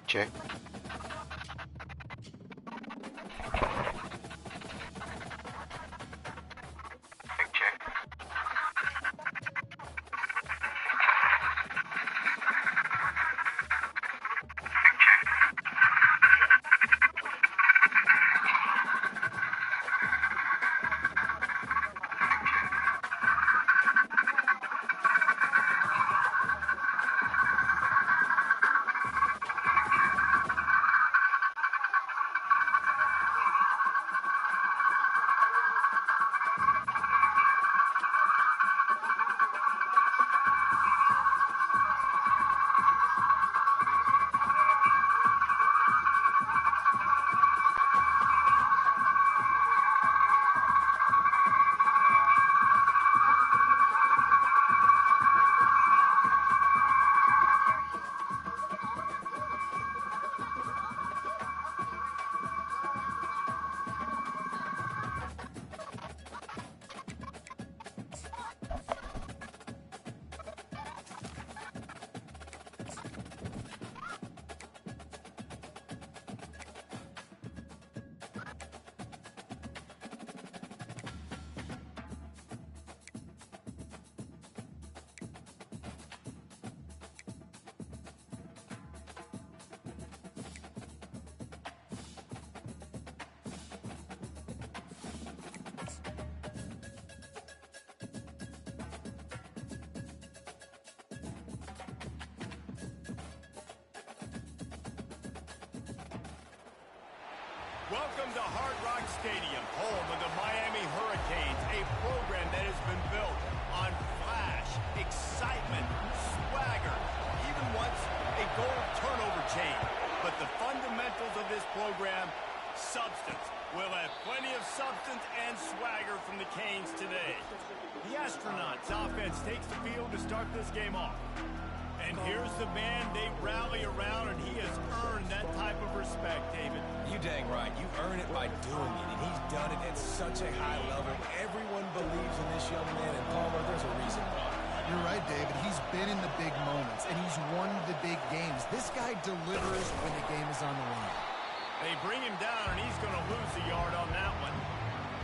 check. Check, check. Welcome to Hard Rock Stadium, home of the Miami Hurricanes, a program that has been built on flash, excitement, swagger, even once a goal turnover chain. But the fundamentals of this program, substance. We'll have plenty of substance and swagger from the Canes today. The Astronauts offense takes the field to start this game off. And here's the man they rally around, and he has earned that type of respect, David. You dang right. You earn it by doing it, and he's done it at such a high level. Everyone believes in this young man, and Palmer, there's a reason why. You're right, David. He's been in the big moments, and he's won the big games. This guy delivers when the game is on the line. They bring him down, and he's going to lose the yard on that one.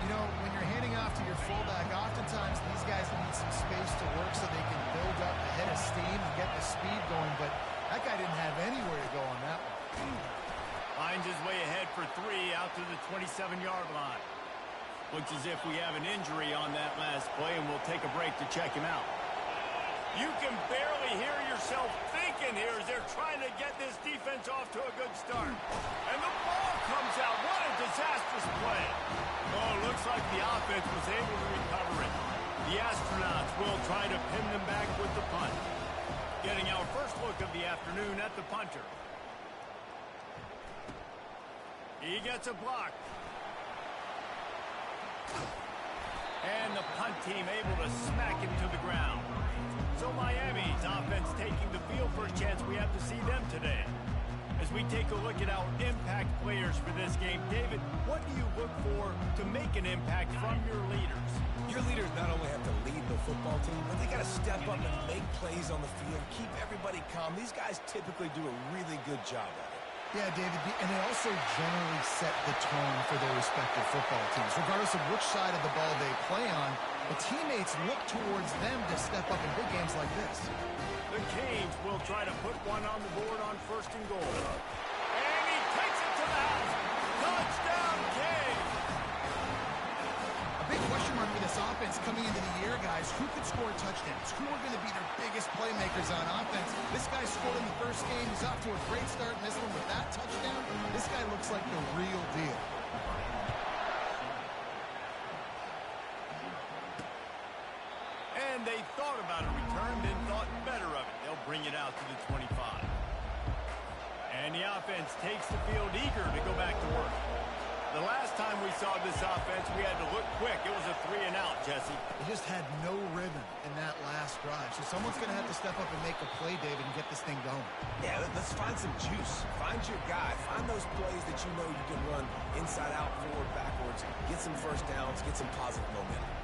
You know, when you're handing off to your fullback, oftentimes these guys need some space to work so they can build up a head of steam and get the speed going, but that guy didn't have anywhere to go on that one. Finds his way ahead for 3 out to the 27-yard line. Looks as if we have an injury on that last play, and we'll take a break to check him out. You can barely hear yourself thinking here as they're trying to get this defense off to a good start. And the ball comes out. What a disastrous play. Oh, it looks like the offense was able to recover it. The Astronauts will try to pin them back with the punt. Getting our first look of the afternoon at the punter. He gets a block. And the punt team able to smack him to the ground. So Miami's offense taking the field. First chance we have to see them today. As we take a look at our impact players for this game, David, what do you look for to make an impact from your leaders? Your leaders not only have to lead the football team, but they got to step up and make plays on the field, keep everybody calm. These guys typically do a really good job at it. Yeah, David, and they also generally set the tone for their respective football teams. Regardless of which side of the ball they play on, the teammates look towards them to step up in big games like this. The Canes will try to put one on the board on 1st and goal. And he takes it to the house. Touchdown, Canes! A big question mark for this offense coming into the year, guys. Who could score touchdowns? Who are going to be their biggest playmakers on offense? This guy scored in the first game. He's off to a great start in this one with that touchdown. This guy looks like the real deal. And they thought about a return, then thought better of it. They'll bring it out to the 25. And the offense takes the field eager to go back to work. The last time we saw this offense, we had to look quick. It was a 3-and-out, Jesse. They just had no rhythm in that last drive. So someone's going to have to step up and make a play, David, and get this thing going. Yeah, let's find some juice. Find your guy. Find those plays that you know you can run inside out, forward, backwards. Get some first downs. Get some positive momentum.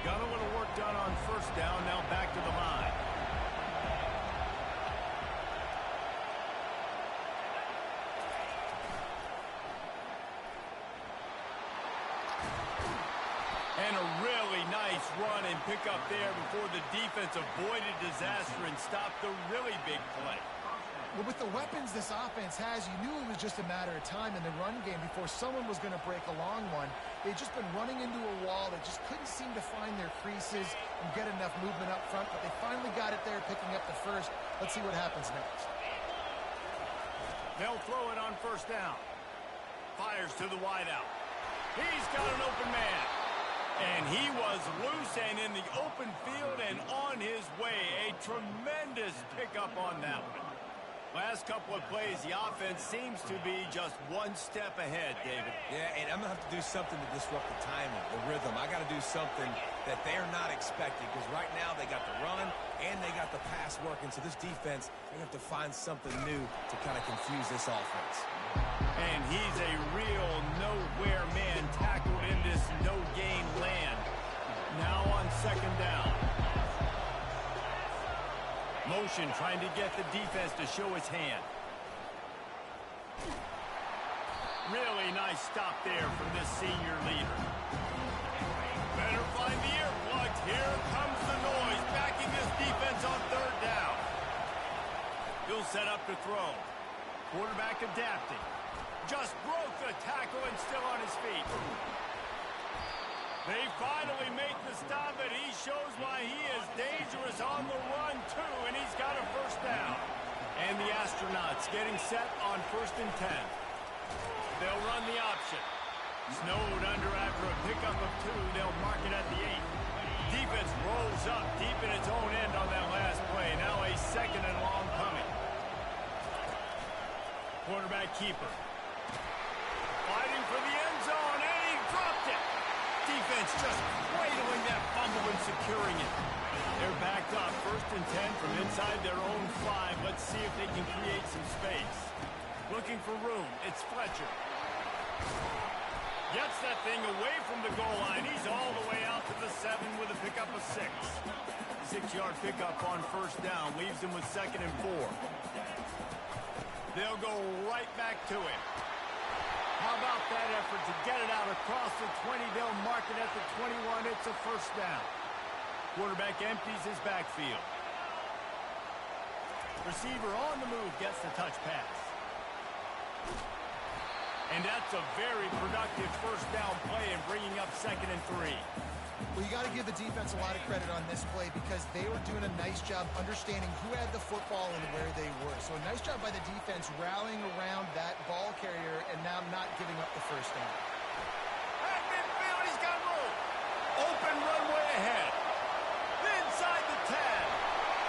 Got a little work done on 1st down. Now back to the line. run and pick up there before the defense avoided disaster and stopped the really big play. Well, with the weapons this offense has, you knew it was just a matter of time in the run game before someone was going to break a long one. They'd just been running into a wall. They just couldn't seem to find their creases and get enough movement up front, but they finally got it there, picking up the first. Let's see what happens next. They'll throw it on first down. Fires to the wideout. He's got an open man. And he was loose and in the open field and on his way. A tremendous pickup on that one. Last couple of plays, the offense seems to be just one step ahead, David. Yeah, and I'm going to have to do something to disrupt the timing, the rhythm. I got to do something that they're not expecting, because right now they got the run and they got the pass working. So this defense, they have to find something new to kind of confuse this offense. And he's a real nowhere man tackled in this no-gain land. Now on second down. Motion trying to get the defense to show his hand. Really nice stop there from this senior leader. Better find the earplugs. Here comes the noise, backing this defense on third down. He'll set up to throw. Quarterback adapting. Just broke the tackle and still on his feet. They finally make the stop, and he shows why he is dangerous on the run, too, and he's got a first down. And the Astronauts getting set on 1st and 10. They'll run the option. Snowed under after a pickup of 2. They'll mark it at the 8. Defense rolls up deep in its own end on that last play. Now a second and long coming. Quarterback keeper. Fighting for the end zone, and he dropped it. Defense just cradling that fumble and securing it. They're backed up 1st and 10 from inside their own 5. Let's see if they can create some space. Looking for room. It's Fletcher. Gets that thing away from the goal line. He's all the way out to the 7 with a pickup of 6. 6-yard pickup on first down. Leaves him with 2nd and 4. They'll go right back to him. How about that effort to get it out across the 20? They'll mark it at the 21. It's a first down. Quarterback empties his backfield. Receiver on the move gets the touch pass. And that's a very productive first down play and bringing up 2nd and 3. Well, you got to give the defense a lot of credit on this play because they were doing a nice job understanding who had the football and where they were. So a nice job by the defense rallying around that ball carrier and now not giving up the first down. At midfield, he's got room. Open runway ahead. Inside the 10.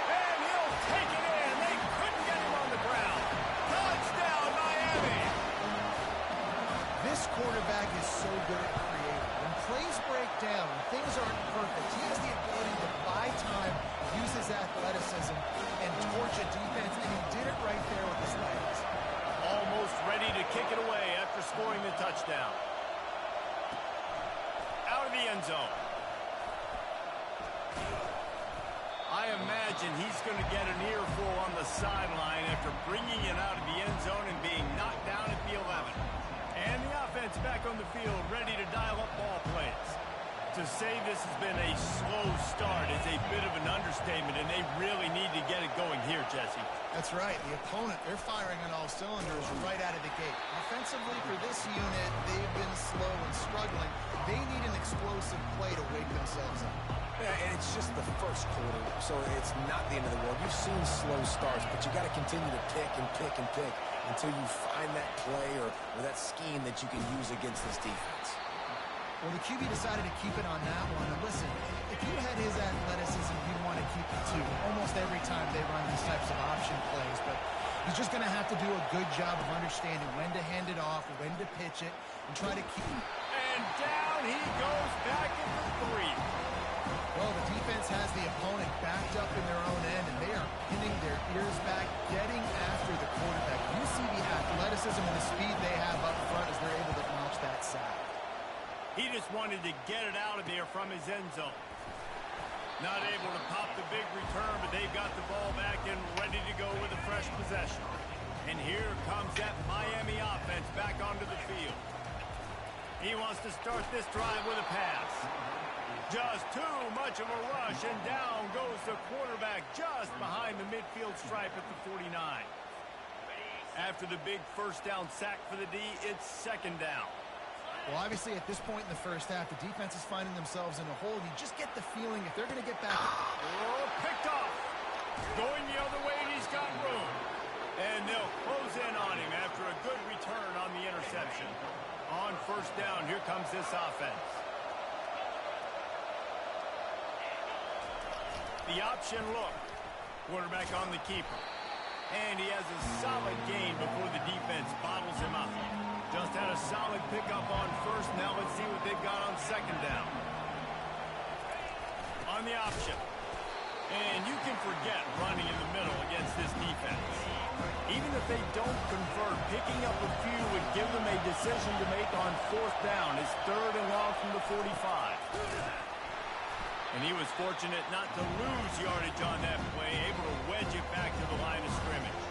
And he'll take it in. They couldn't get him on the ground. Touchdown, Miami. This quarterback is so good at creating. When plays break down, when things aren't perfect, he has the ability to buy time, use his athleticism, and torch a defense, and he did it right there with his legs. Almost ready to kick it away after scoring the touchdown. Out of the end zone. I imagine he's going to get an earful on the sideline after bringing it out of the end zone and being knocked down at the 11. And the offense back on the field, ready to dial up ball plays. To say this has been a slow start is a bit of an understatement, and they really need to get it going here, Jesse. That's right. The opponent, they're firing on all cylinders right out of the gate. Offensively, for this unit, they've been slow and struggling. They need an explosive play to wake themselves up. Yeah, and it's just the first quarter, so it's not the end of the world. You've seen slow starts, but you got to continue to pick and pick and pick until you find that play or that scheme that you can use against this defense. Well, the QB decided to keep it on that one. And listen, if you had his athleticism, you'd want to keep it too. Almost every time they run these types of option plays, but he's just going to have to do a good job of understanding when to hand it off, when to pitch it, and try to keep it. And down he goes back at the 3. Well, the defense has the opponent backed up in their own end, and they are pinning their ears back, getting after the quarterback. You see the athleticism and the speed they have up front as they're able to launch that sack. He just wanted to get it out of there from his end zone. Not able to pop the big return, but they've got the ball back and ready to go with a fresh possession. And here comes that Miami offense back onto the field. He wants to start this drive with a pass. Just too much of a rush, and down goes the quarterback just behind the midfield stripe at the 49. After the big first down sack for the D, it's second down. Well, obviously, at this point in the first half, the defense is finding themselves in a hole. You just get the feeling if they're going to get back. Oh, picked off. Going the other way, and he's got room. And they'll close in on him after a good return on the interception. On first down, here comes this offense. The option look. Quarterback on the keeper. And he has a solid gain before the defense bottles him up. Just had a solid pickup on first. Now let's see what they've got on second down. On the option. And you can forget running in the middle against this defense. Even if they don't convert, picking up a few would give them a decision to make on fourth down. It's third and long from the 45. And he was fortunate not to lose yardage on that play, able to wedge it back to the line of scrimmage.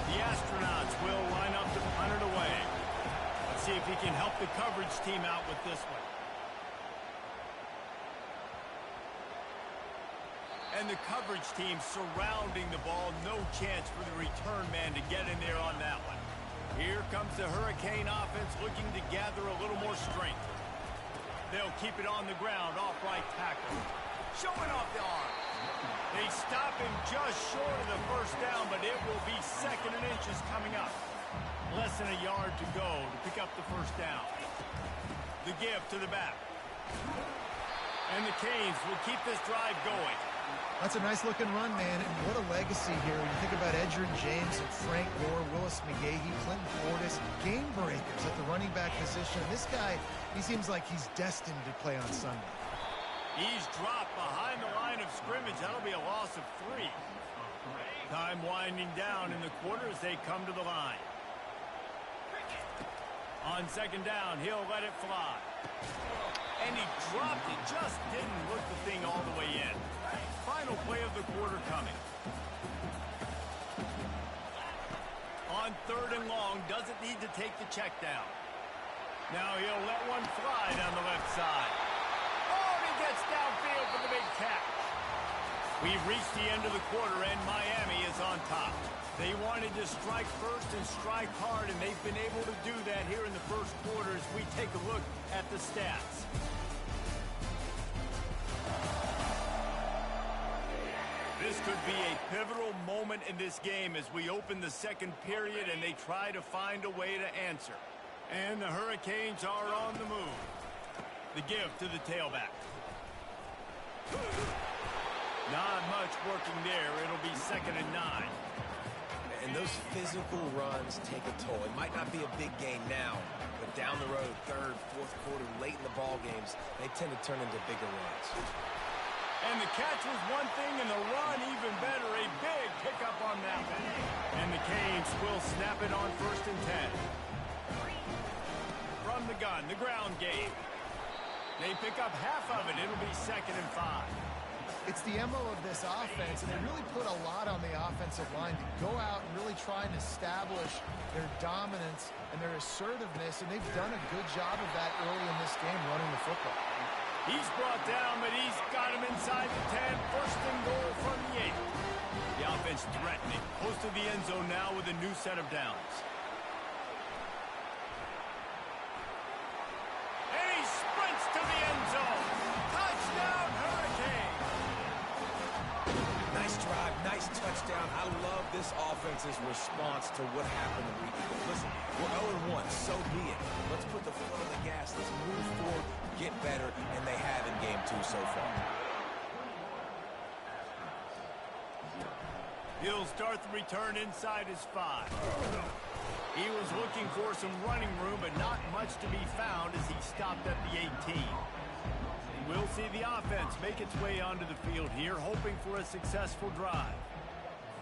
The Astronauts will line up to punt it away. Let's see if he can help the coverage team out with this one. And the coverage team surrounding the ball. No chance for the return man to get in there on that one. Here comes the Hurricane offense looking to gather a little more strength. They'll keep it on the ground off right tackle. Showing off the arm. They stop him just short of the first down, but it will be second and inches coming up. Less than a yard to go to pick up the first down. The give to the back. And the Canes will keep this drive going. That's a nice-looking run, man, and what a legacy here. When you think about Edgerrin James and Frank Gore, Willis McGahee, Clinton Portis, game breakers at the running back position. This guy, he seems like he's destined to play on Sunday. He's dropped behind the line of scrimmage. That'll be a loss of 3. Time winding down in the quarter as they come to the line. On second down, he'll let it fly. And he dropped it. Just didn't look the thing all the way in. Final play of the quarter coming. On third and long, doesn't need to take the check down. Now he'll let one fly down the left side. Oh, and he gets downfield for the big catch. We've reached the end of the quarter, and Miami is on top. They wanted to strike first and strike hard, and they've been able to do that here in the first quarter as we take a look at the stats. This could be a pivotal moment in this game as we open the second period and they try to find a way to answer. And the Hurricanes are on the move. The give to the tailback. Not much working there. It'll be second and 9. And those physical runs take a toll. It might not be a big gain now, but down the road, third, fourth quarter, late in the ball games, they tend to turn into bigger runs. And the catch was one thing, and the run even better. A big pickup on that one. And the Canes will snap it on first and 10. From the gun, the ground game. They pick up half of it. It'll be second and 5. It's the MO of this offense, and they really put a lot on the offensive line to go out and really try and establish their dominance and their assertiveness, and they've done a good job of that early in this game running the football. He's brought down, but he's got him inside the 10. First and goal from the 8. The offense threatening. Close to the end zone now with a new set of downs. And he sprints to the end zone. Touchdown, Hurricane. Nice drive, nice touchdown. I love this offense's response to what happened in week 4. Listen, we're 0-1, so be it. Let's put the foot on the gas. Let's move forward, get better, and they have in game 2 so far. He'll start the return inside his 5. He was looking for some running room, but not much to be found as he stopped at the 18. We'll see the offense make its way onto the field here, hoping for a successful drive.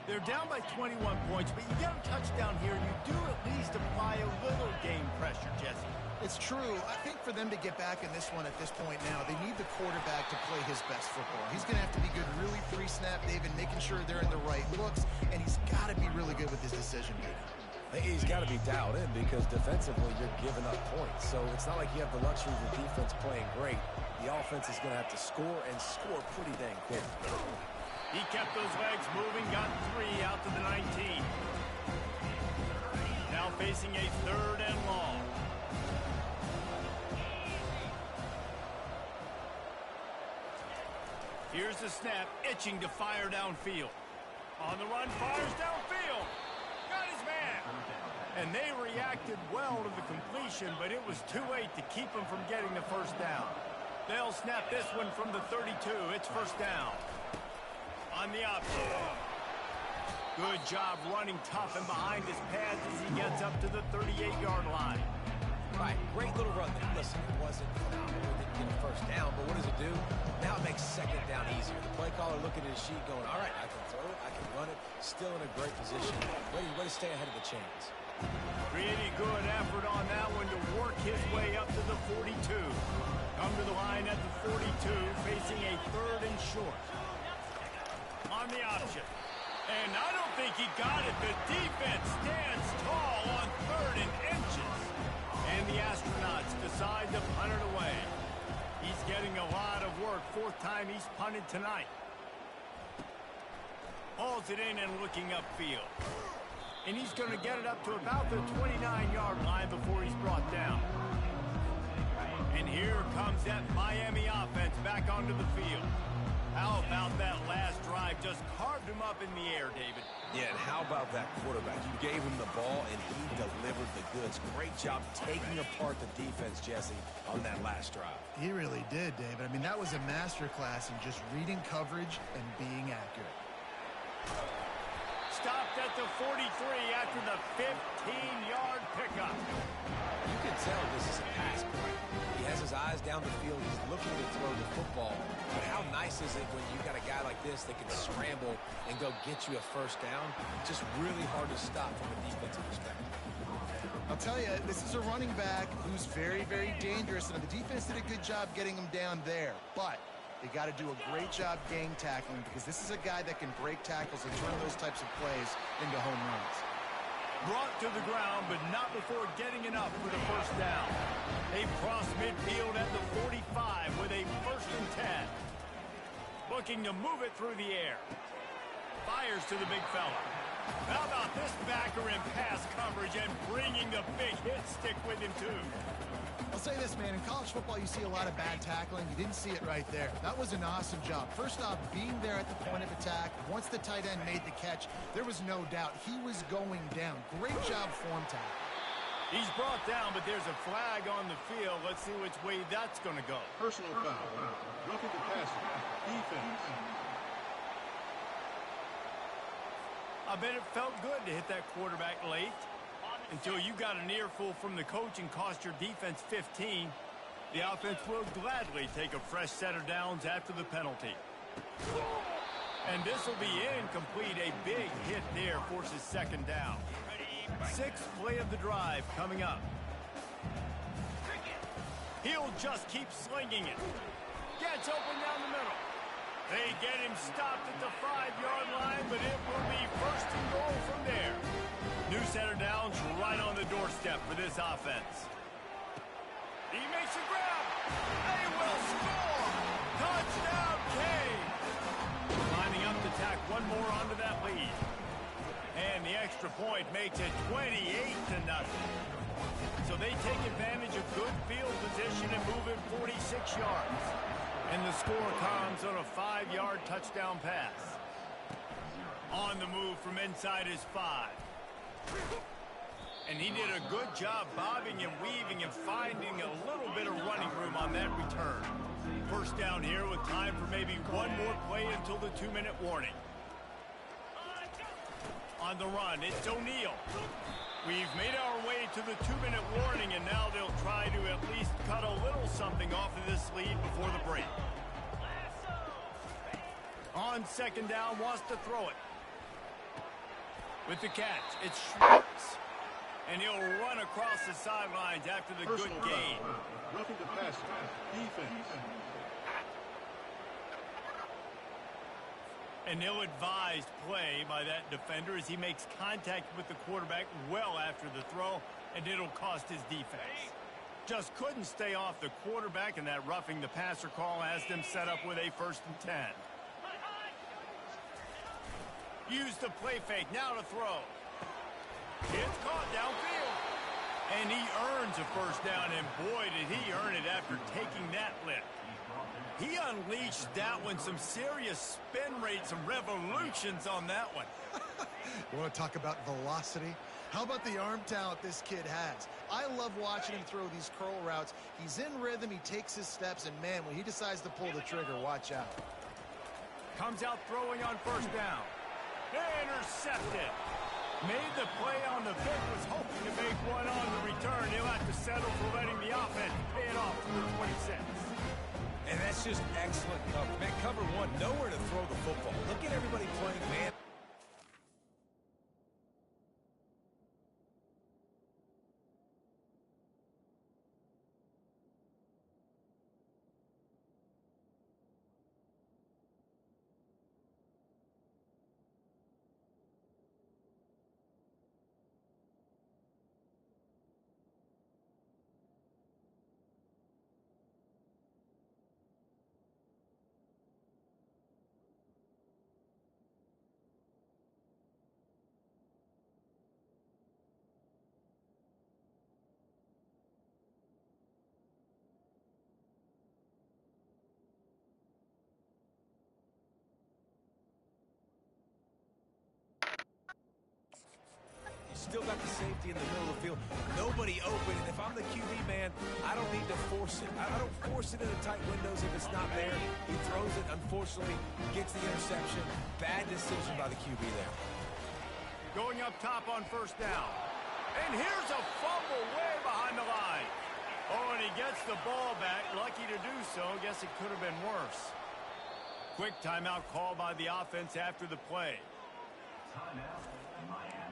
They're down by 21 points, but you get a touchdown here, you do at least apply a little game pressure, Jesse. It's true. I think for them to get back in this one at this point now, they need the quarterback to play his best football. He's going to have to be good really pre-snap, David, making sure they're in the right looks, and he's got to be really good with his decision making. He's got to be dialed in because defensively you're giving up points. So it's not like you have the luxury of the defense playing great. The offense is going to have to score and score pretty dang quick. He kept those legs moving, got 3 out to the 19. Now facing a 3rd and long. Here's the snap, itching to fire downfield. On the run, fires downfield. Got his man. And they reacted well to the completion, but it was too late to keep him from getting the first down. They'll snap this one from the 32. It's first down. On the option. Good job running tough and behind his pads as he gets up to the 38-yard line. Right, great little run there. Listen, it wasn't phenomenal. It didn't get a first down, but what does it do? Now it makes second down easier. The play caller looking at his sheet going, all right, I can throw it, I can run it. Still in a great position. Way to stay ahead of the chains. Pretty good effort on that one to work his way up to the 42. Come to the line at the 42, facing a 3rd and short. On the option. And I don't think he got it. The defense stands tall on 3rd and inches. And the astronauts decide to punt it away. He's getting a lot of work. 4th time he's punted tonight. Hauls it in and looking upfield. And he's going to get it up to about the 29-yard line before he's brought down. And here comes that Miami offense back onto the field. How about that last drive? Just carved him up in the air, David. Yeah, and how about that quarterback? You gave him the ball, and he delivered the goods. Great job taking apart the defense, Jesse, on that last drive. He really did, David. I mean, that was a masterclass in just reading coverage and being accurate. Stopped at the 43 after the 15-yard pickup. You can tell this is a pass play. He has his eyes down the field. He's looking to throw the football. But how nice is it when you got a guy like this that can scramble and go get you a first down? Just really hard to stop from a defensive perspective. I'll tell you, this is a running back who's very, very dangerous. And the defense did a good job getting him down there. But they got to do a great job gang tackling because this is a guy that can break tackles and turn those types of plays into home runs. Brought to the ground, but not before getting enough for the first down. They cross midfield at the 45 with a 1st and 10. Looking to move it through the air. Fires to the big fella. How about this backer in pass coverage and bringing the big hit stick with him, too? I'll say this, man. In college football, you see a lot of bad tackling. You didn't see it right there. That was an awesome job. First off, being there at the point of attack. Once the tight end made the catch, there was no doubt he was going down. Great job form tackle. He's brought down, but there's a flag on the field. Let's see which way that's going to go. Personal foul. Roughing the passer. Defense. I bet it felt good to hit that quarterback late. Until you got an earful from the coach and cost your defense 15. The offense will gladly take a fresh set of downs after the penalty. And this will be incomplete. A big hit there forces 2nd down. 6th play of the drive coming up. He'll just keep slinging it. Gets open down the middle. They get him stopped at the 5-yard line, but it will be 1st and goal from there. New center downs right on the doorstep for this offense. He makes a grab. They will score. Touchdown, Kane. Lining up to tack one more onto that lead. And the extra point makes it 28-0. So they take advantage of good field position and move it 46 yards. And the score comes on a 5-yard touchdown pass. On the move from inside his 5. And he did a good job bobbing and weaving and finding a little bit of running room on that return. First down here with time for maybe one more play until the 2-minute warning. On the run, it's O'Neal. We've made our way to the 2-minute warning, and now they'll try to at least cut a little something off of this lead before the break. On 2nd down, wants to throw it. With the catch, it's Schwartz. And he'll run across the sidelines after the good gain. Roughing the passer. Defense. An ill-advised play by that defender as he makes contact with the quarterback well after the throw, and it'll cost his defense. Just couldn't stay off the quarterback, and that roughing the passer call has them set up with a 1st and 10. Use the play fake, now to throw. It's caught downfield. And he earns a 1st down, and boy, did he earn it after taking that lift. He unleashed that one, some serious spin rate, some revolutions on that one. You want to talk about velocity? How about the arm talent this kid has? I love watching him throw these curl routes. He's in rhythm, he takes his steps, and man, when he decides to pull the trigger, watch out. Comes out throwing on 1st down. Intercepted. Made the play on the pick, was hoping to make one on the return. He'll have to settle for letting the offense pay it off to the 26. And that's just excellent cover. Man, cover one, nowhere to throw the football. Look at everybody playing man. Still got the safety in the middle of the field. Nobody open, and if I'm the QB, man, I don't need to force it. I don't force it into tight windows if it's not there. He throws it, unfortunately, gets the interception. Bad decision by the QB there. Going up top on 1st down. And here's a fumble way behind the line. Oh, and he gets the ball back. Lucky to do so. Guess it could have been worse. Quick timeout call by the offense after the play. Timeout, Miami.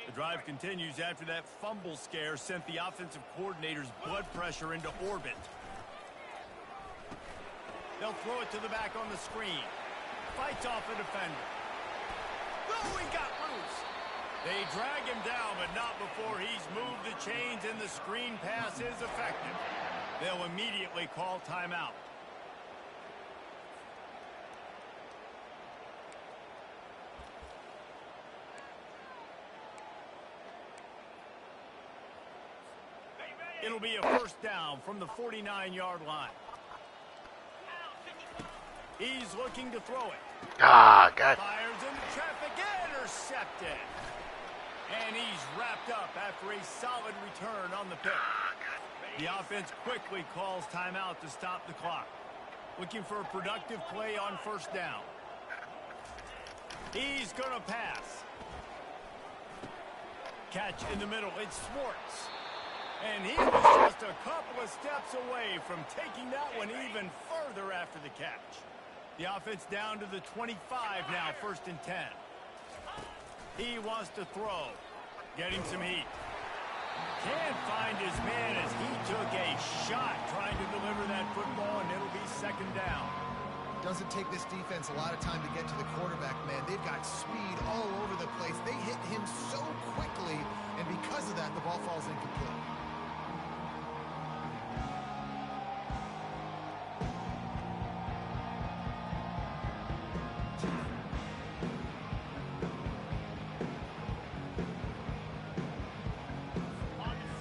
The drive continues after that fumble scare sent the offensive coordinator's blood pressure into orbit. They'll throw it to the back on the screen. Fights off a defender. Oh, he got loose. They drag him down, but not before he's moved the chains and the screen pass is effective. They'll immediately call timeout. It'll be a 1st down from the 49-yard line. He's looking to throw it. Ah, God. Fires into traffic, intercepted. And he's wrapped up after a solid return on the pick. The offense quickly calls timeout to stop the clock. Looking for a productive play on 1st down. He's going to pass. Catch in the middle. It's Schwartz. And he was just a couple of steps away from taking that one even further after the catch. The offense down to the 25 now, 1st and 10. He wants to throw. Getting some heat. Can't find his man as he took a shot trying to deliver that football, and it'll be 2nd down. Doesn't take this defense a lot of time to get to the quarterback, man. They've got speed all over the place. They hit him so quickly, and because of that, the ball falls incomplete.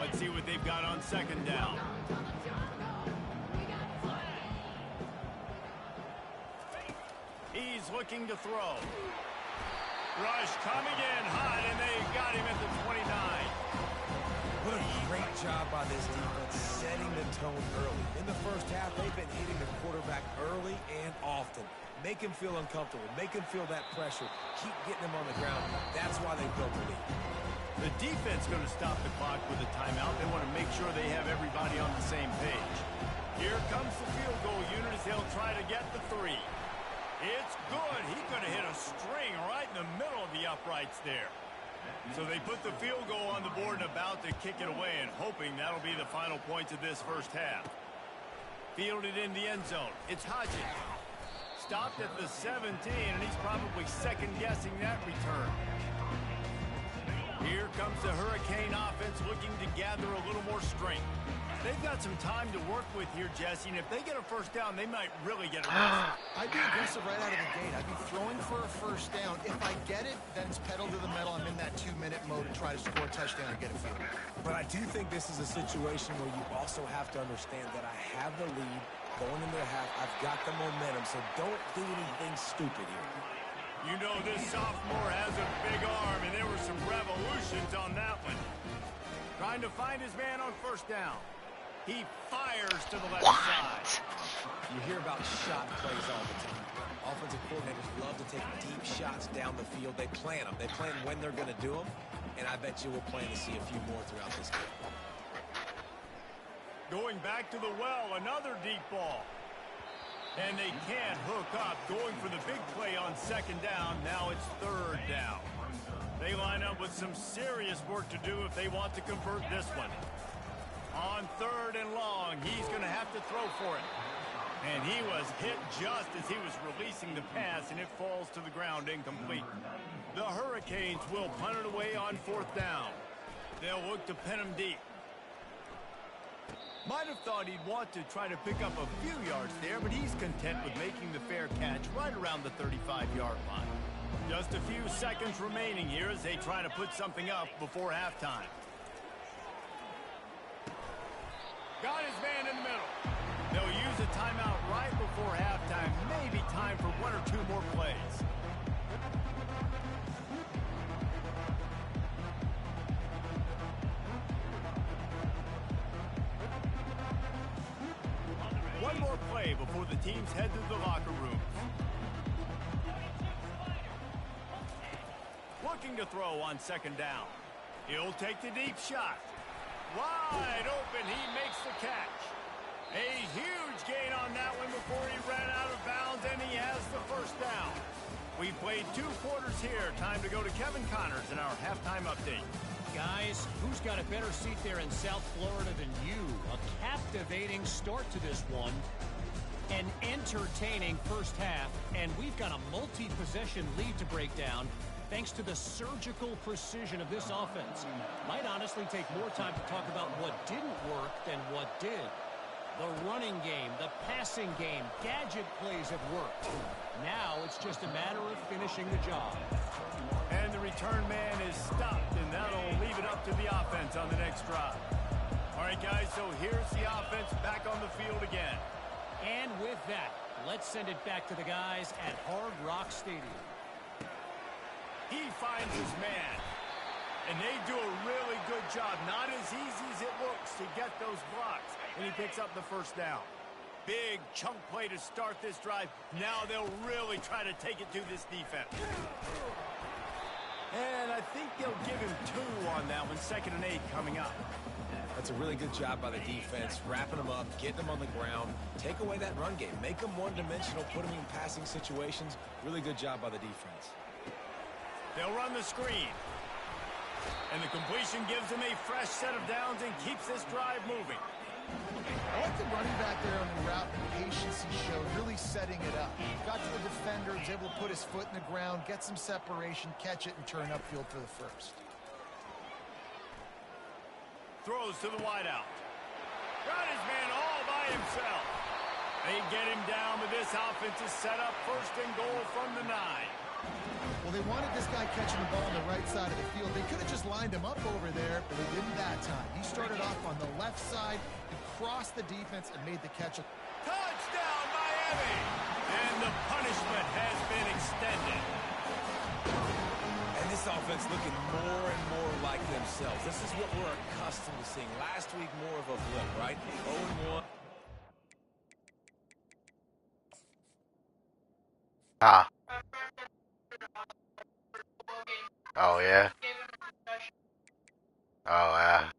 Let's see what they've got on 2nd down. He's looking to throw. Rush coming in hot, and they got him at the 29. What a great job by this defense setting the tone early. In the 1st half, they've been hitting the quarterback early and often. Make him feel uncomfortable. Make him feel that pressure. Keep getting him on the ground. That's why they built the lead. The defense going to stop the clock with a timeout. They want to make sure they have everybody on the same page. Here comes the field goal unit as they'll try to get the 3. It's good. He could have hit a string right in the middle of the uprights there. So they put the field goal on the board and about to kick it away, and hoping that'll be the final points of this first half. Fielded in the end zone. It's Hodges. Stopped at the 17, and he's probably second-guessing that return. Here comes the Hurricane offense looking to gather a little more strength. They've got some time to work with here, Jesse, and if they get a first down, they might really get a rest. I'd be aggressive right out of the gate. I'd be throwing for a first down. If I get it, then it's pedal to the metal. I'm in that 2-minute mode and try to score a touchdown and get a field. But I do think this is a situation where you also have to understand that I have the lead going into the half. I've got the momentum, so don't do anything stupid here. You know this sophomore has a big arm, and there were some revolutions on that one. Trying to find his man on first down. He fires to the left side. You hear about shot plays all the time. Offensive coordinators love to take deep shots down the field. They plan them. They plan when they're going to do them, and I bet you we'll plan to see a few more throughout this game. Going back to the well, another deep ball. And they can't hook up. Going for the big play on second down. Now it's third down. They line up with some serious work to do if they want to convert this one. On third and long, he's going to have to throw for it. And he was hit just as he was releasing the pass, and it falls to the ground incomplete. The Hurricanes will punt it away on fourth down. They'll look to pin him deep. Might have thought he'd want to try to pick up a few yards there, but he's content with making the fair catch right around the 35-yard line. Just a few seconds remaining here as they try to put something up before halftime. Got his man in the middle. They'll use a timeout right before halftime. Maybe time for one or two more plays. One more play before the teams head to the locker rooms. Looking to throw on second down. He'll take the deep shot. Wide open, he makes the catch. A huge gain on that one before he ran out of bounds, and he has the first down. We played 2 quarters here. Time to go to Kevin Connors in our halftime update. Guys, who's got a better seat there in South Florida than you? A captivating start to this one. An entertaining first half, and we've got a multi-possession lead to break down. Thanks to the surgical precision of this offense. Might honestly take more time to talk about what didn't work than what did. The running game, the passing game, gadget plays have worked. Now it's just a matter of finishing the job. And the return man is stopped, and that'll leave it up to the offense on the next drive. All right, guys, so here's the offense back on the field again. And with that, let's send it back to the guys at Hard Rock Stadium. He finds his man. And they do a really good job. Not as easy as it looks to get those blocks. And he picks up the first down. Big chunk play to start this drive. Now they'll really try to take it to this defense. And I think they'll give him 2 on that one. 2nd and 8 coming up. That's a really good job by the defense, wrapping them up, getting them on the ground. Take away that run game. Make them one-dimensional, put them in passing situations. Really good job by the defense. They'll run the screen. And the completion gives him a fresh set of downs and keeps this drive moving. I like the running back there on the route, the patience he showed, really setting it up. Got to the defender, was able to put his foot in the ground, get some separation, catch it, and turn upfield for the first. Throws to the wideout. Got his man all by himself. They get him down, but this offense is set up 1st and goal from the 9. Well, they wanted this guy catching the ball on the right side of the field. They could have just lined him up over there, but they didn't that time. He started off on the left side and crossed the defense and made the catch. Touchdown, Miami! And the punishment has been extended. And this offense looking more and more like themselves. This is what we're accustomed to seeing. Last week, more of a blip, right? 0-1. Ah. Oh, yeah. Oh, yeah.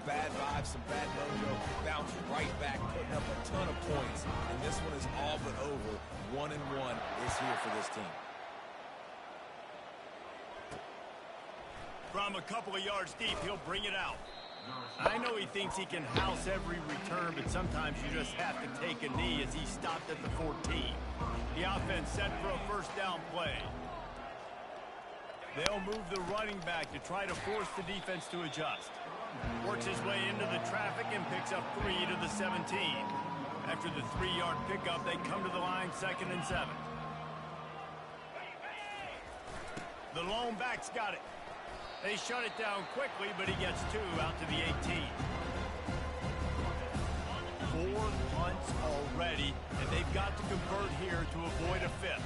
bad vibes, some bad mojo, bounce right back, putting up a ton of points. And this one is all but over. 1-1 is here for this team. From a couple of yards deep, he'll bring it out. I know he thinks he can house every return, but sometimes you just have to take a knee as he stopped at the 14. The offense set for a first down play. They'll move the running back to try to force the defense to adjust. Works his way into the traffic and picks up 3 to the 17. After the 3-yard pickup, they come to the line, 2nd and 7. The lone back's got it. They shut it down quickly, but he gets 2 out to the 18. 4 punts already, and they've got to convert here to avoid a 5th.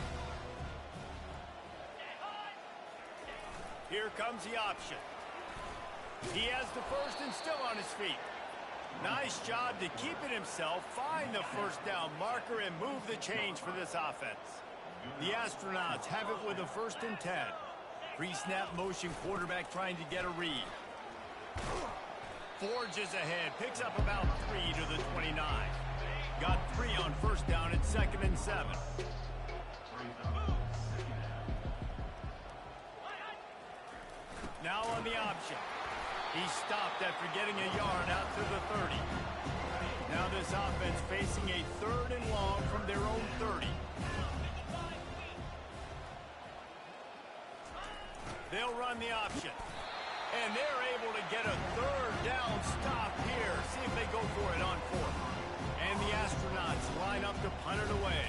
Here comes the option. He has the first and still on his feet. Nice job to keep it himself, find the first down marker, and move the change for this offense. The Astronauts have it with a 1st and 10. Pre-snap motion quarterback trying to get a read. Forges ahead, picks up about 3 to the 29. Got 3 on first down at 2nd and 7. Now on the option. He stopped after getting a yard out to the 30. Now this offense facing a 3rd and long from their own 30. They'll run the option. And they're able to get a 3rd down stop here. See if they go for it on 4th. And the Astronauts line up to punt it away.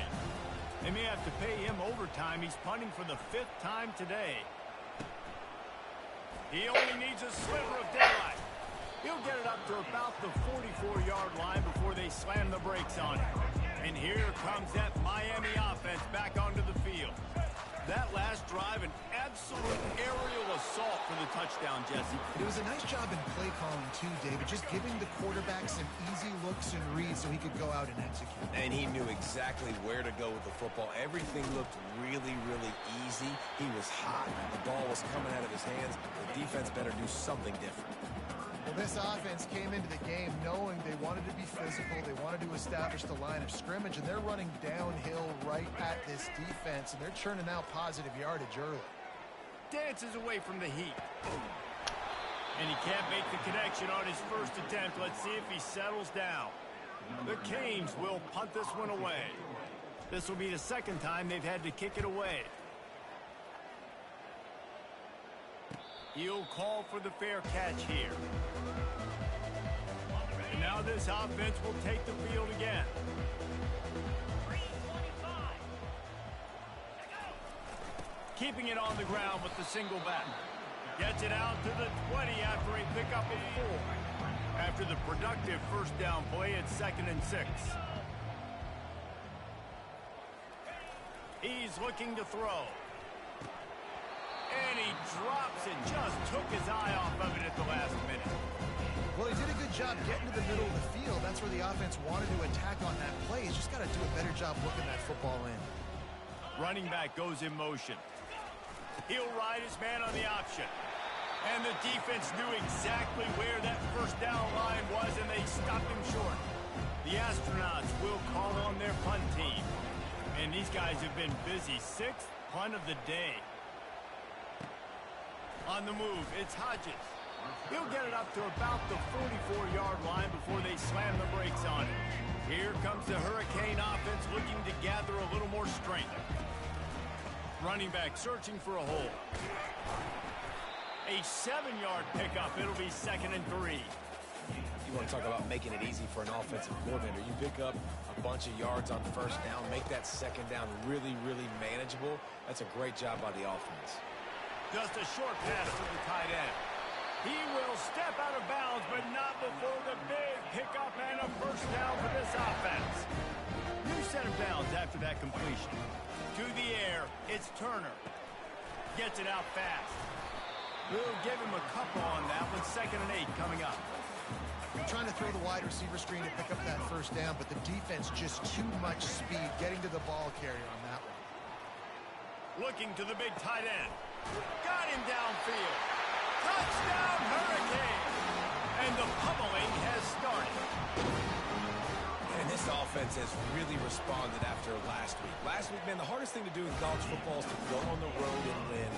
They may have to pay him overtime. He's punting for the 5th time today. He only needs a sliver of daylight. He'll get it up to about the 44-yard line before they slam the brakes on it. And here comes that Miami offense back onto the field. That last drive, an absolute aerial assault for the touchdown, Jesse. It was a nice job in play calling, too, David, just giving the quarterback some easy looks and reads so he could go out and execute. And he knew exactly where to go with the football. Everything looked really, really easy. He was hot. The ball was coming out of his hands. The defense better do something different. Well, this offense came into the game knowing they wanted to be physical, they wanted to establish the line of scrimmage, and they're running downhill right at this defense, and they're churning out positive yardage early. Dances away from the heat. And he can't make the connection on his first attempt. Let's see if he settles down. The Canes will punt this one away. This will be the 2nd time they've had to kick it away. He'll call for the fair catch here. And now this offense will take the field again. Keeping it on the ground with the single back. Gets it out to the 20 after a pickup of 4. After the productive first down play at 2nd and 6. He's looking to throw. And he drops it. Just took his eye off of it at the last minute. Well, he did a good job getting to the middle of the field. That's where the offense wanted to attack on that play. He's just got to do a better job looking that football in. Running back goes in motion. He'll ride his man on the option. And the defense knew exactly where that first down line was, and they stopped him short. The Astronauts will call on their punt team. And these guys have been busy. 6th punt of the day. On the move, it's Hodges. He'll get it up to about the 44-yard line before they slam the brakes on it. Here comes the Hurricane offense looking to gather a little more strength. Running back searching for a hole. A 7-yard pickup. It'll be 2nd and 3. You want to talk about making it easy for an offensive coordinator. You pick up a bunch of yards on first down, make that 2nd down really, really manageable. That's a great job by the offense. Just a short pass to the tight end. He will step out of bounds, but not before the big pickup and a first down for this offense. New set of downs after that completion. To the air, it's Turner. Gets it out fast. We'll give him a couple on that one. 2nd and 8 coming up. They're trying to throw the wide receiver screen to pick up that first down, but the defense just too much speed getting to the ball carrier on that one. Looking to the big tight end. Got him downfield. Touchdown, Hurricane! And the pummeling has started. And this offense has really responded after last week. Last week, man, the hardest thing to do in college football is to go on the road and win.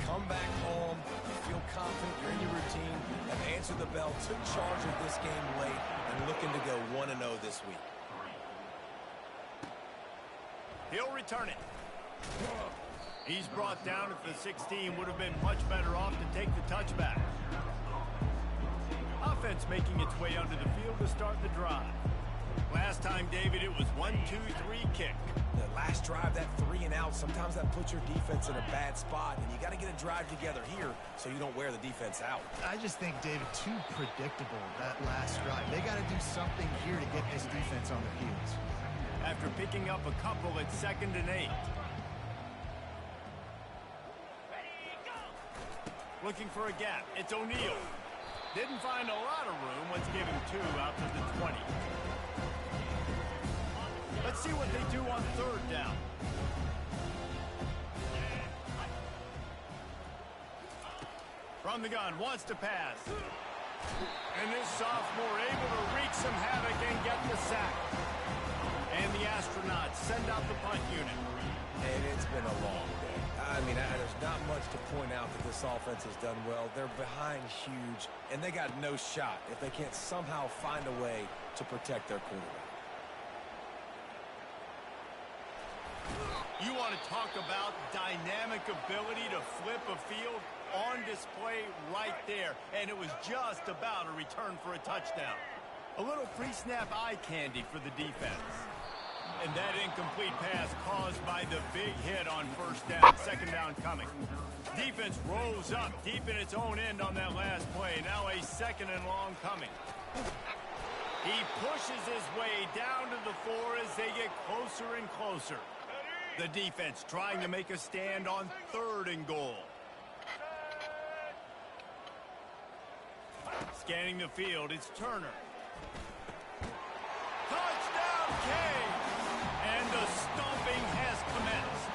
Come back home, feel confident, you're in your routine, have answered the bell, took charge of this game late, and looking to go 1-0 this week. He'll return it. He's brought down at the 16. Would have been much better off to take the touchback. Offense making its way onto the field to start the drive. Last time, David, it was 1-2-3 kick. The last drive, that 3 and out, sometimes that puts your defense in a bad spot, and you got to get a drive together here so you don't wear the defense out. I just think, David, too predictable, that last drive. They got to do something here to get this defense on their heels. After picking up a couple at 2nd and 8. Looking for a gap. It's O'Neal. Didn't find a lot of room. Let's give him 2 out to the 20. Let's see what they do on 3rd down. From the gun, wants to pass. And this sophomore able to wreak some havoc and get the sack. And the Astronauts send out the punt unit. And it's been a long day. I mean, there's not much to point out that this offense has done well. They're behind huge, and they got no shot if they can't somehow find a way to protect their quarterback. You want to talk about dynamic ability to flip a field? On display right there, and it was just about a return for a touchdown. A little pre-snap eye candy for the defense. And that incomplete pass caused by the big hit on 1st down. 2nd down coming. Defense rose up deep in its own end on that last play. Now a 2nd and long coming. He pushes his way down to the 4 as they get closer and closer. The defense trying to make a stand on 3rd and goal. Scanning the field, it's Turner. Touchdown, Kane! And the stomping has commenced.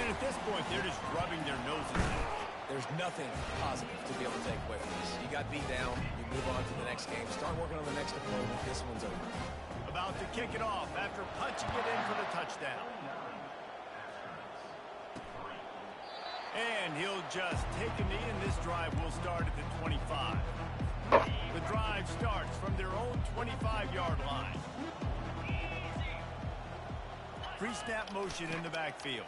And at this point, they're just rubbing their noses in it. There's nothing positive to be able to take away from this. You got beat down, you move on to the next game, start working on the next opponent. This one's over. About to kick it off after punching it in for the touchdown. And he'll just take a knee, and this drive will start at the 25. The drive starts from their own 25-yard line. Pre-snap motion in the backfield.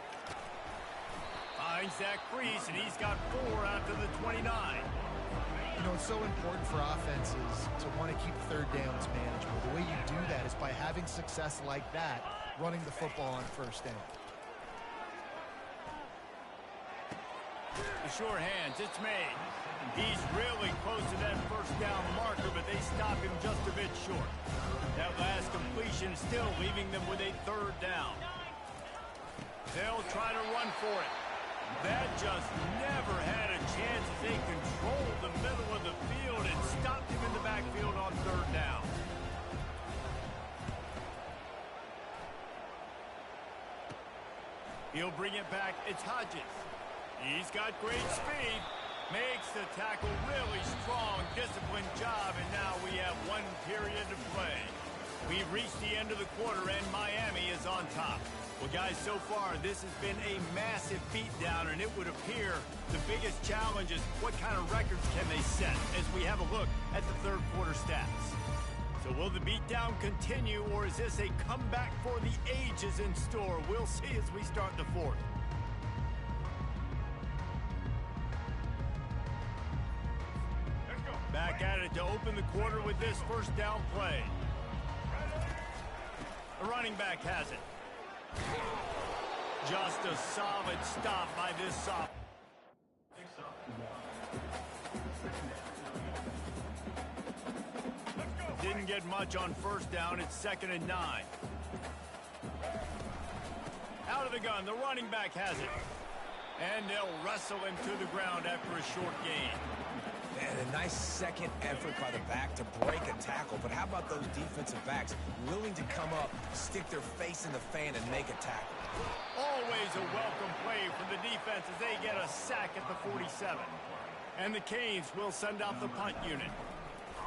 Finds that crease, and he's got 4 out to the 29. You know, it's so important for offenses to want to keep 3rd downs manageable. The way you do that is by having success like that, running the football on 1st down. The sure hands, it's made. He's really close to that 1st down marker, but they stop him just a bit short. That last completion still leaving them with a 3rd down. They'll try to run for it. That just never had a chance as they controlled the middle of the field and stopped him in the backfield on 3rd down. He'll bring it back. It's Hodges. He's got great speed. Makes the tackle really strong, disciplined job, and now we have 1 period to play. We've reached the end of the quarter, and Miami is on top. Well, guys, so far, this has been a massive beatdown, and it would appear the biggest challenge is what kind of records can they set as we have a look at the 3rd quarter stats. So will the beatdown continue, or is this a comeback for the ages in store? We'll see as we start the 4th. Back at it to open the quarter with this 1st down play. The running back has it. Just a solid stop by this sophomore. Didn't get much on 1st down. It's 2nd and 9. Out of the gun. The running back has it. And they'll wrestle him to the ground after a short gain. And a nice second effort by the back to break a tackle. But how about those defensive backs willing to come up, stick their face in the fan, and make a tackle? Always a welcome play for the defense as they get a sack at the 47. And the Canes will send out the punt unit.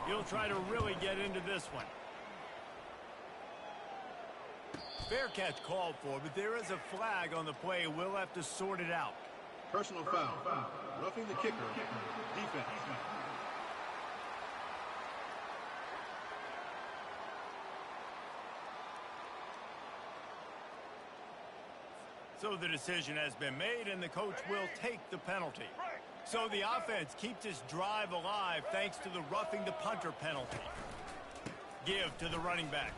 He'll try to really get into this one. Fair catch called for, but there is a flag on the play. We'll have to sort it out. Personal foul. Roughing the kicker. Defense. So the decision has been made, and the coach will take the penalty. So the offense keeps its drive alive thanks to the roughing the punter penalty. Give to the running back.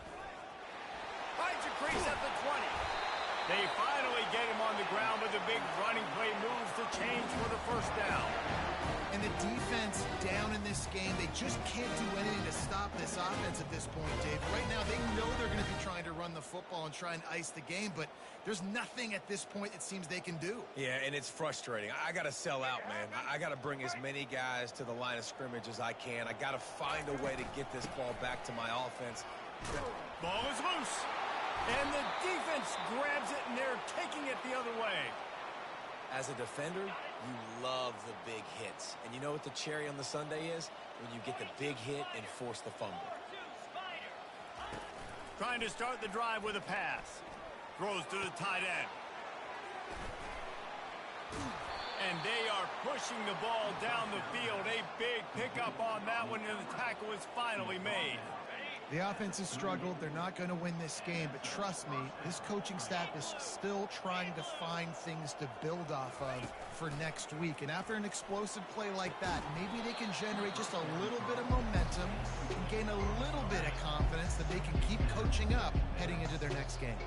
Finds a crease at the 20. They finally get him on the ground with a big running play, moves the chains for the first down. And the defense down in this game, they just can't do anything to stop this offense at this point, Dave. Right now, they know they're going to be trying to run the football and try and ice the game, but there's nothing at this point it seems they can do. Yeah, and it's frustrating. I got to sell out, man. I got to bring as many guys to the line of scrimmage as I can. I got to find a way to get this ball back to my offense. Ball is loose. And the defense grabs it, and they're taking it the other way. As a defender, you love the big hits. And you know what the cherry on the sundae is? When you get the big hit and force the fumble. Trying to start the drive with a pass. Throws to the tight end. And they are pushing the ball down the field. A big pickup on that one, and the tackle is finally made. The offense has struggled. They're not going to win this game, but trust me, this coaching staff is still trying to find things to build off of for next week. And after an explosive play like that, maybe they can generate just a little bit of momentum and gain a little bit of confidence that they can keep coaching up heading into their next game.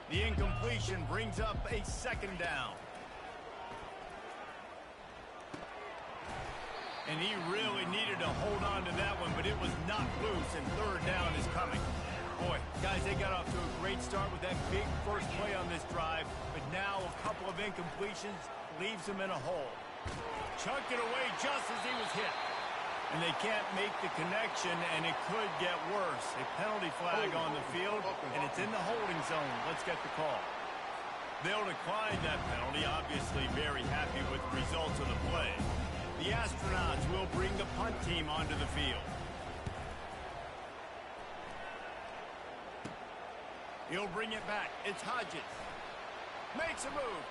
The incompletion brings up a second down. And he really needed to hold on to that one, but it was not loose, and third down is coming. Boy, guys, they got off to a great start with that big first play on this drive, but now a couple of incompletions leaves them in a hole. Chucked it away just as he was hit. And they can't make the connection, and it could get worse. A penalty flag on the field, and it's in the holding zone. Let's get the call. They'll decline that penalty, obviously very happy with the results of the play. The Astronauts will bring the punt team onto the field. He'll bring it back. It's Hodges. Makes a move.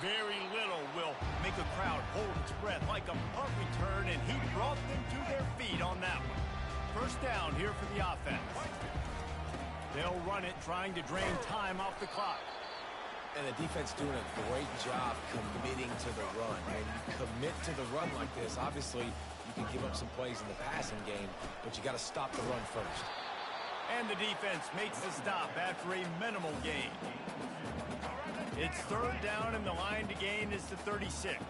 Very little will make a crowd hold its breath like a punt return, and he brought them to their feet on that one. First down here for the offense. They'll run it, trying to drain time off the clock. And the defense doing a great job committing to the run. And you commit to the run like this, obviously you can give up some plays in the passing game, but you got to stop the run first. And the defense makes the stop after a minimal gain. It's third down, and the line to gain is the 36.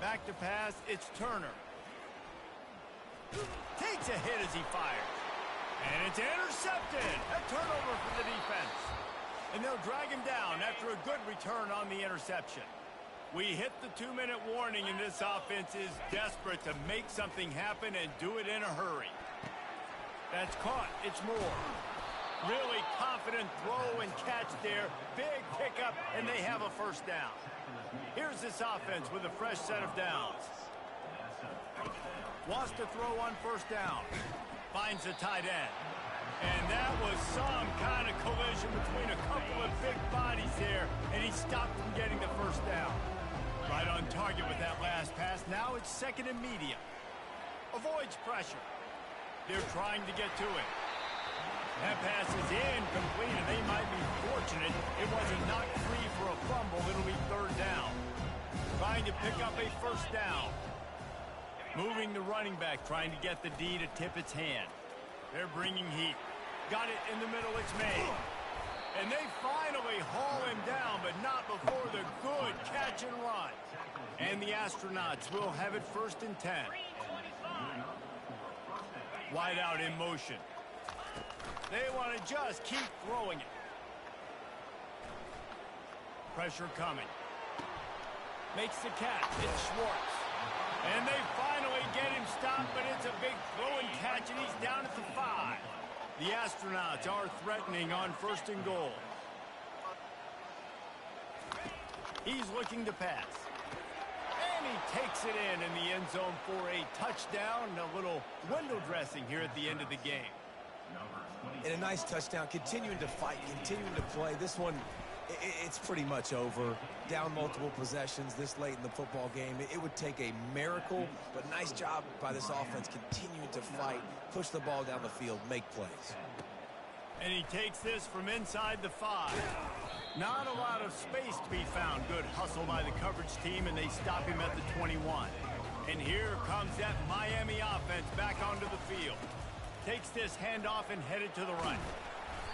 Back to pass, it's Turner. Takes a hit as he fires. And it's intercepted. A turnover for the defense. And they'll drag him down after a good return on the interception. We hit the 2-minute warning, and this offense is desperate to make something happen and do it in a hurry. That's caught. It's Moore. Really confident throw and catch there. Big pickup, and they have a first down. Here's this offense with a fresh set of downs. Wants to throw on first down. Finds the tight end. And that was some kind of collision between a couple of big bodies there, and he stopped from getting the first down. Right on target with that last pass. Now it's second and medium. Avoids pressure. They're trying to get to it. That pass is incomplete, and they might be fortunate it wasn't knocked free for a fumble. It'll be third down. Trying to pick up a first down. Moving the running back, trying to get the D to tip its hand. They're bringing heat. Got it in the middle, it's made. And they finally haul him down, but not before the good catch and run. And the Astronauts will have it first and 10. Wide out in motion. They want to just keep throwing it. Pressure coming. Makes the catch. It's Schwartz. And they finally get him stopped, but it's a big throwing catch, and he's down at the 5. The Astronauts are threatening on first and goal. He's looking to pass. And he takes it in the end zone for a touchdown. A little window dressing here at the end of the game. And a nice touchdown, continuing to fight, continuing to play. This one, it's pretty much over. Down multiple possessions this late in the football game. It would take a miracle, but nice job by this offense continuing to fight, push the ball down the field, make plays. And he takes this from inside the 5. Not a lot of space to be found. Good hustle by the coverage team, and they stop him at the 21. And here comes that Miami offense back onto the field. Takes this handoff and headed to the right.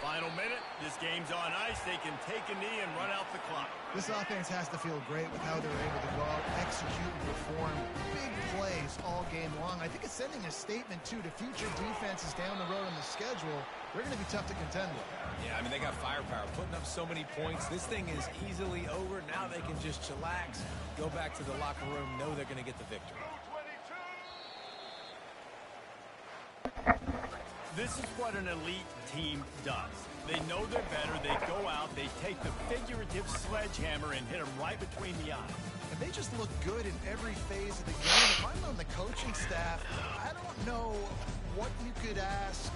Final minute. This game's on ice. They can take a knee and run out the clock. This offense has to feel great with how they're able to go out, execute, and perform big plays all game long. I think it's sending a statement, too, to future defenses down the road on the schedule. They're going to be tough to contend with. Yeah, I mean, they got firepower, putting up so many points. This thing is easily over. Now they can just chillax, go back to the locker room, know they're going to get the victory. This is what an elite team does. They know they're better. They go out. They take the figurative sledgehammer and hit them right between the eyes. And they just look good in every phase of the game. If I'm on the coaching staff, I don't know what you could ask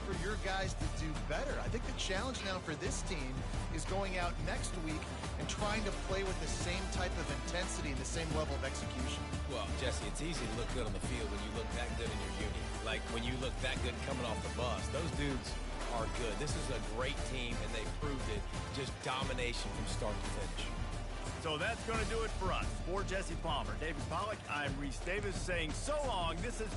for your guys to do better. I think the challenge now for this team is going out next week and trying to play with the same type of intensity and the same level of execution. Well, Jesse, it's easy to look good on the field when you look that good in your unit. Like when you look that good coming off the bus. Those dudes are good. This is a great team, and they proved it. Just domination from start to finish. So that's going to do it for us. For Jesse Palmer, David Pollack, I'm Reese Davis saying so long. This is